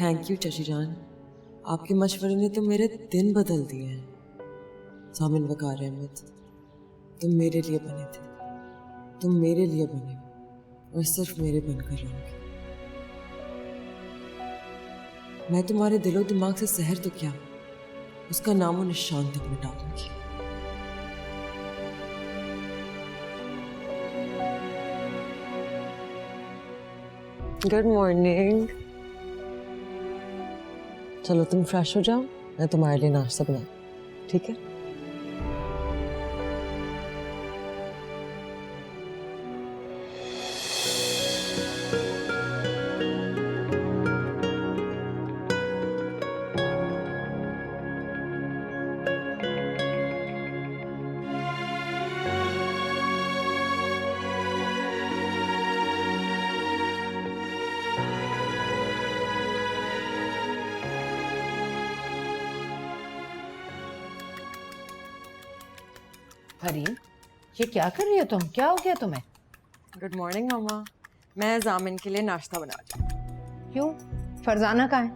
Thank you चची जान, आपके मशवरे ने तो मेरे दिन बदल दिए हैं। जामिन वकार अहमद, तुम मेरे लिए बने थे, तुम मेरे लिए बने और सिर्फ मेरे बनकर रहोगे। मैं तुम्हारे दिलो दिमाग से जहर तो क्या, उसका नामो निशान तक मिटा दूंगी। Good morning. चलो तुम फ्रेश हो जाओ, मैं तुम्हारे लिए नाश्ता बना, ठीक है? हरीम, ये क्या कर रही हो तुम? क्या हो गया तुम्हें? गुड मॉर्निंग मामा, मैं जामिन के लिए नाश्ता बना रही हूँ। क्यों? फरजाना कहाँ है?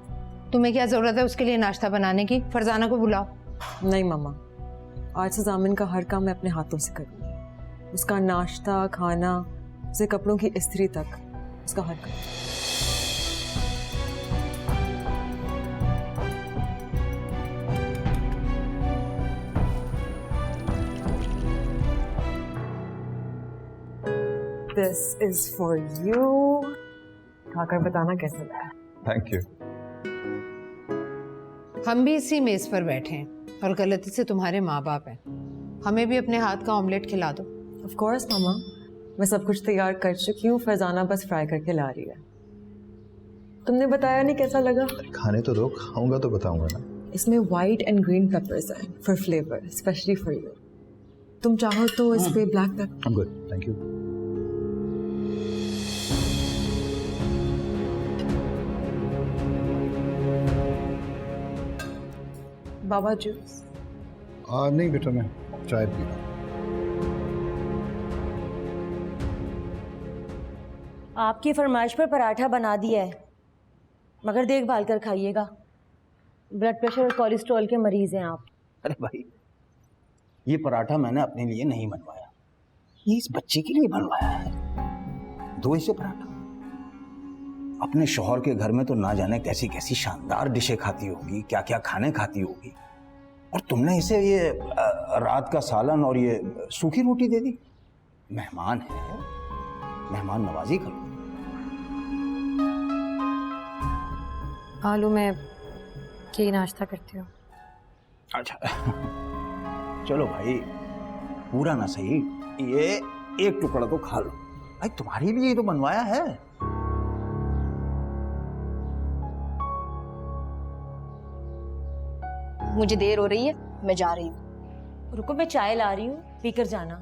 तुम्हें क्या जरूरत है उसके लिए नाश्ता बनाने की? फरजाना को बुलाओ। नहीं मामा, आज से जामिन का हर काम मैं अपने हाथों से करूँगी। उसका नाश्ता, खाना, उसके कपड़ों की इस्त्री तक, उसका हर काम। This is for you. खाकर बताना कैसा लगा। Thank you. हम भी इसी मेज पर बैठे हैं और गलती से तुम्हारे माँ बाप हैं। हमें भी अपने हाथ का ऑमलेट खिला दो। Of course मामा, मैं सब कुछ तैयार कर चुकी हूँ, फरजाना बस फ्राई करके ला रही है। तुमने बताया नहीं कैसा लगा? खाने तो दो, खाऊंगा तो बताऊंगा ना। इसमें व्हाइट एंड ग्रीन पेपर्स हैं for flavour, specially for you. तुम चाहो तो इस पे black pepper. I'm good, thank you. Baba juice. नहीं बेटा, मैं चाय पी रहा हूँ। आपकी फरमाइश पर पराठा बना दिया है, मगर देखभाल कर खाइएगा। ब्लड प्रेशर और कोलेस्ट्रॉल के मरीज हैं आप। अरे भाई, ये पराठा मैंने अपने लिए नहीं बनवाया, ये इस बच्चे के लिए बनवाया है। दो इसे पराठा। अपने शौहर के घर में तो ना जाने कैसी कैसी शानदार डिशें खाती होगी, क्या क्या खाने खाती होगी, और तुमने इसे ये रात का सालन और ये सूखी रोटी दे दी। मेहमान है, मेहमान नवाजी करो। आलू में यही नाश्ता करती हूँ। अच्छा चलो भाई, पूरा ना सही, ये एक टुकड़ा तो खा लो भाई, तुम्हारे लिए ही तो बनवाया है। मुझे देर हो रही है, मैं जा रही हूँ। रुको, मैं चाय ला रही हूँ, पीकर जाना।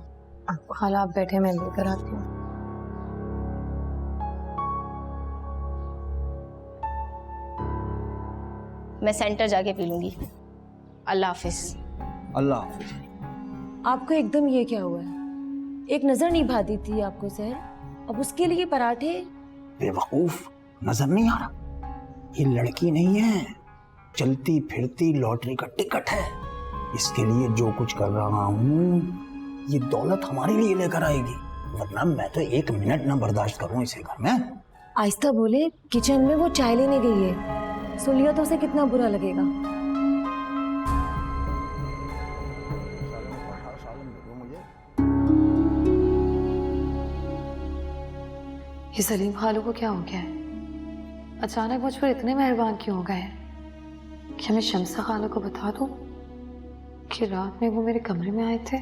खाला आप बैठे, मैं लेकर आती हूँ। मैं सेंटर जाके पी लूंगी। अल्लाह हाफिज। अल्लाह हाफिज। आपको एकदम ये क्या हुआ है? एक नजर नहीं भाती थी आपको सर, अब उसके लिए पराठे? बेवकूफ, नजर नहीं आ रहा? ये लड़की नहीं है, चलती फिरती लॉटरी का टिकट है। इसके लिए जो कुछ कर रहा हूँ, ये दौलत हमारे लिए लेकर आएगी, वरना मैं तो एक मिनट ना बर्दाश्त करूँ इसे घर में। आहिस्ता बोले, किचन में वो चाय लेने गई है, सुन लिया तो उसे कितना बुरा लगेगा। ये सलीम खालू को क्या हो गया है? अचानक मुझ पर इतने मेहरबान क्यों हो गए हैं? क्या मैं शम्सा खाला को बता दूं कि रात में वो मेरे कमरे में आए थे,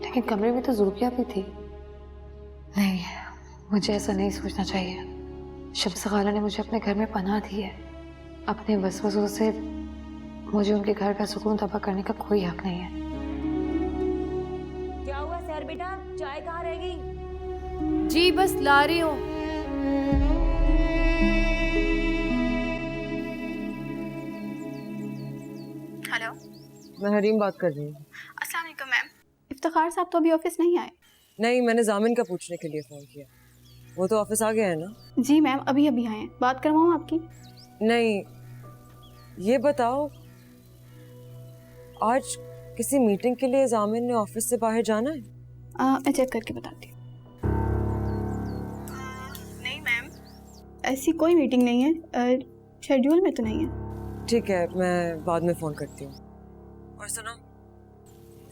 लेकिन कमरे में तो ज़ूबिया भी थी? नहीं, मुझे ऐसा नहीं सोचना चाहिए। शम्सा खाला ने मुझे अपने घर में पनाह दी है। अपने वसवसों से मुझे उनके घर का सुकून तबाह करने का कोई हक नहीं है। क्या हुआ सर बेटा, चाय कहाँ रह गई? जी बस ला रही हूँ। हेलो, मैं हरीम बात कर रही हूँ। अस्सलाम वालेकुम मैम। इफ्तिखार साहब तो अभी ऑफिस नहीं आए। नहीं, मैंने जामिन का पूछने के लिए फ़ोन किया। वो तो ऑफिस आ गया है ना? जी मैम, अभी अभी आए हैं। बात करवाऊँ आपकी? नहीं, ये बताओ आज किसी मीटिंग के लिए जामिन ने ऑफिस से बाहर जाना है? मैं चेक करके बताती हूँ। नहीं मैम, ऐसी कोई मीटिंग नहीं है, शेड्यूल में तो नहीं है। ठीक है, मैं बाद में फ़ोन करती हूँ। और सुनो,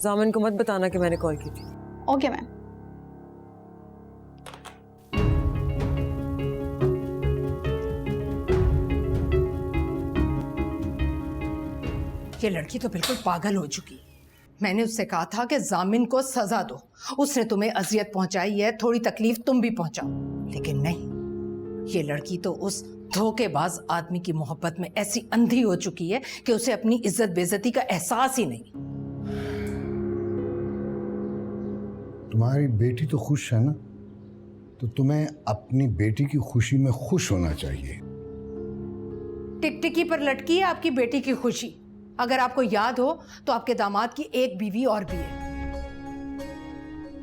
जामिन को मत बताना कि मैंने कॉल की थी। Okay ma'am. ये लड़की तो बिल्कुल पागल हो चुकी है। मैंने उससे कहा था कि जामिन को सजा दो, उसने तुम्हें अजियत पहुंचाई है, थोड़ी तकलीफ तुम भी पहुंचाओ, लेकिन नहीं, ये लड़की तो उस धोखेबाज आदमी की मोहब्बत में ऐसी अंधी हो चुकी है कि उसे अपनी इज्जत बेइज्जती का एहसास ही नहीं। तुम्हारी बेटी तो खुश है ना, तो तुम्हें अपनी बेटी की खुशी में खुश होना चाहिए। टिकटिकी पर लटकी है आपकी बेटी की खुशी। अगर आपको याद हो तो आपके दामाद की एक बीवी और भी है।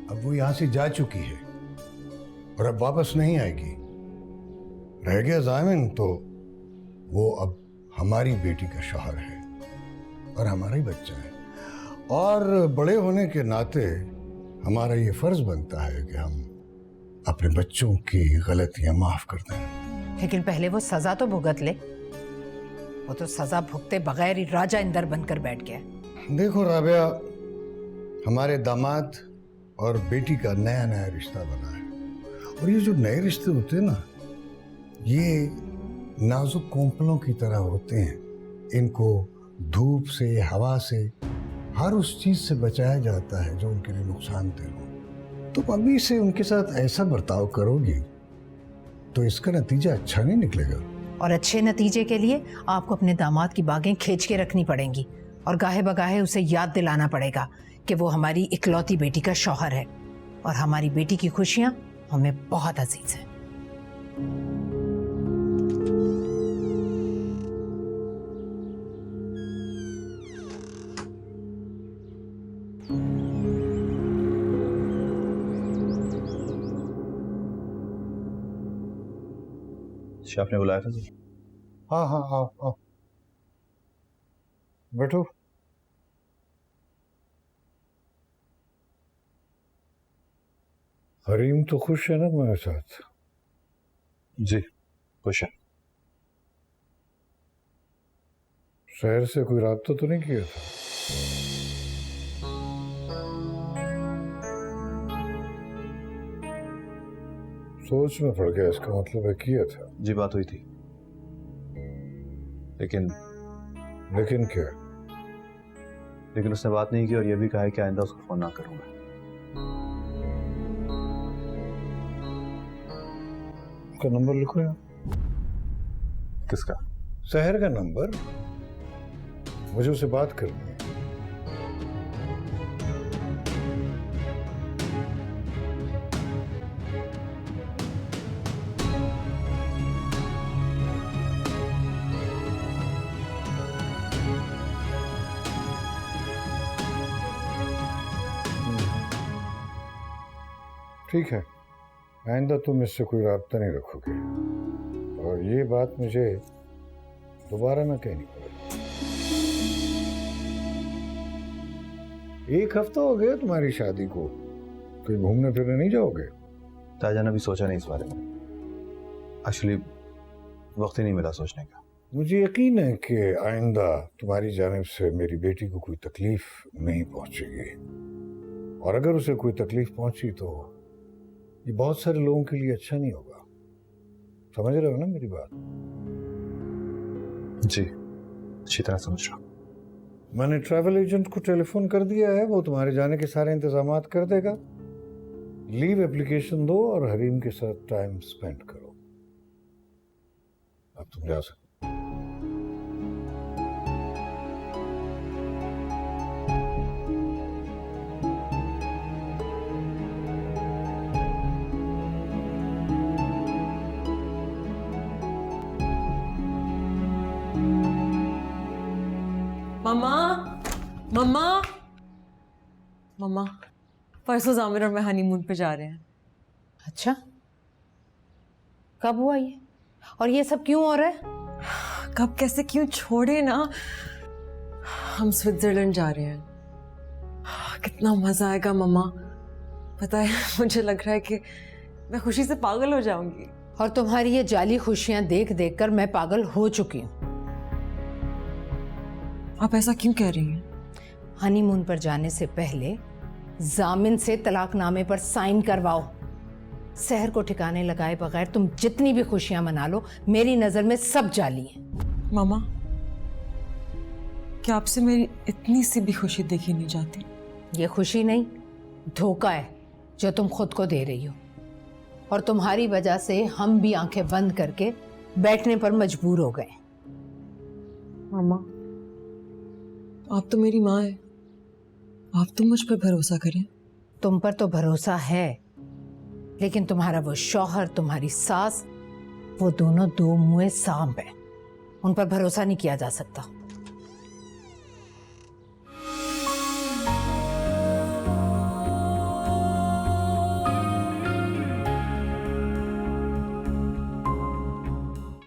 अब वो यहां से जा चुकी है और अब वापस नहीं आएगी। रह गया जामिन तो वो अब हमारी बेटी का शौहर है और हमारा ही बच्चा है, और बड़े होने के नाते हमारा ये फर्ज बनता है कि हम अपने बच्चों की गलतियां माफ कर दें। लेकिन पहले वो सजा तो भुगत ले। वो तो सजा भुगते बगैर ही राजा इंदर बनकर बैठ गया। देखो राबिया, हमारे दामाद और बेटी का नया नया रिश्ता बना है, और ये जो नए रिश्ते होते हैं ना, ये नाजुक कोंपलों की तरह होते हैं। इनको धूप से, हवा से, हर उस चीज से बचाया जाता है जो उनके लिए नुकसानदेह हो। तुम अभी से उनके साथ ऐसा बर्ताव करोगी तो इसका नतीजा अच्छा नहीं निकलेगा। और अच्छे नतीजे के लिए आपको अपने दामाद की बागें खींच के रखनी पड़ेंगी, और गाहे बगाहे उसे याद दिलाना पड़ेगा कि वो हमारी इकलौती बेटी का शौहर है, और हमारी बेटी की खुशियां हमें बहुत अजीज है। आपने बुलाया था? हाँ हाँ हाँ हाँ, बैठो। हरीम तो खुश है ना तुम्हारे साथ? जी खुश है। शहर से कोई राब्ता तो नहीं किया था? सोच में पड़ गया, इसका मतलब है किया था। जी बात हुई थी, लेकिन क्या? लेकिन उसने बात नहीं की और यह भी कहा है कि आइंदा उसको फोन ना करूंगा। उसका नंबर लिखो यार। किसका? शहर का नंबर, मुझे उससे बात करनी है। ठीक है, आइंदा तुम इससे कोई राब्ता नहीं रखोगे, और ये बात मुझे दोबारा ना कहनी पड़ेगी। एक हफ्ता हो गया तुम्हारी शादी को, कहीं घूमने फिरने नहीं जाओगे? ताजान अभी सोचा नहीं इस बारे में, एक्चुअली वक्त ही नहीं मिला सोचने का। मुझे यकीन है कि आइंदा तुम्हारी जानिब से मेरी बेटी को कोई तकलीफ नहीं पहुंचेगी, और अगर उसे कोई तकलीफ पहुंची तो ये बहुत सारे लोगों के लिए अच्छा नहीं होगा। समझ रहे हो ना मेरी बात? जी अच्छी तरह समझ रहा हूं। मैंने ट्रैवल एजेंट को टेलीफोन कर दिया है, वो तुम्हारे जाने के सारे इंतजामात कर देगा। लीव एप्लीकेशन दो और हरीम के साथ टाइम स्पेंड करो। अब तुम जा सकते। मम्मा, मम्मा, मम्मा, परसों जामिर और मैं हनीमून पे जा रहे हैं। अच्छा, कब हुआ ये, और ये सब क्यों हो रहा है? कब कैसे क्यों छोड़े ना। हम स्विट्जरलैंड जा रहे हैं। कितना मजा आएगा मम्मा। पता है मुझे लग रहा है कि मैं खुशी से पागल हो जाऊंगी। और तुम्हारी ये जाली खुशियां देख देख कर मैं पागल हो चुकी हूँ। आप ऐसा क्यों कह रही हैं? हनीमून पर जाने से पहले जामिन से तलाकनामे पर साइन करवाओ। शहर को ठिकाने लगाए बगैर तुम जितनी भी खुशियां मना लो, मेरी नजर में सब जाली हैं। मामा, क्या आपसे मेरी इतनी सी भी खुशी देखी नहीं जाती? ये खुशी नहीं, धोखा है जो तुम खुद को दे रही हो। और तुम्हारी वजह से हम भी आंखें बंद करके बैठने पर मजबूर हो गए। मामा, आप तो मेरी माँ है। आप तो मुझ पर भरोसा करें। तुम पर तो भरोसा है, लेकिन तुम्हारा वो शौहर, तुम्हारी सास, वो दोनों दो मुँहे सांप है। उन पर भरोसा नहीं किया जा सकता।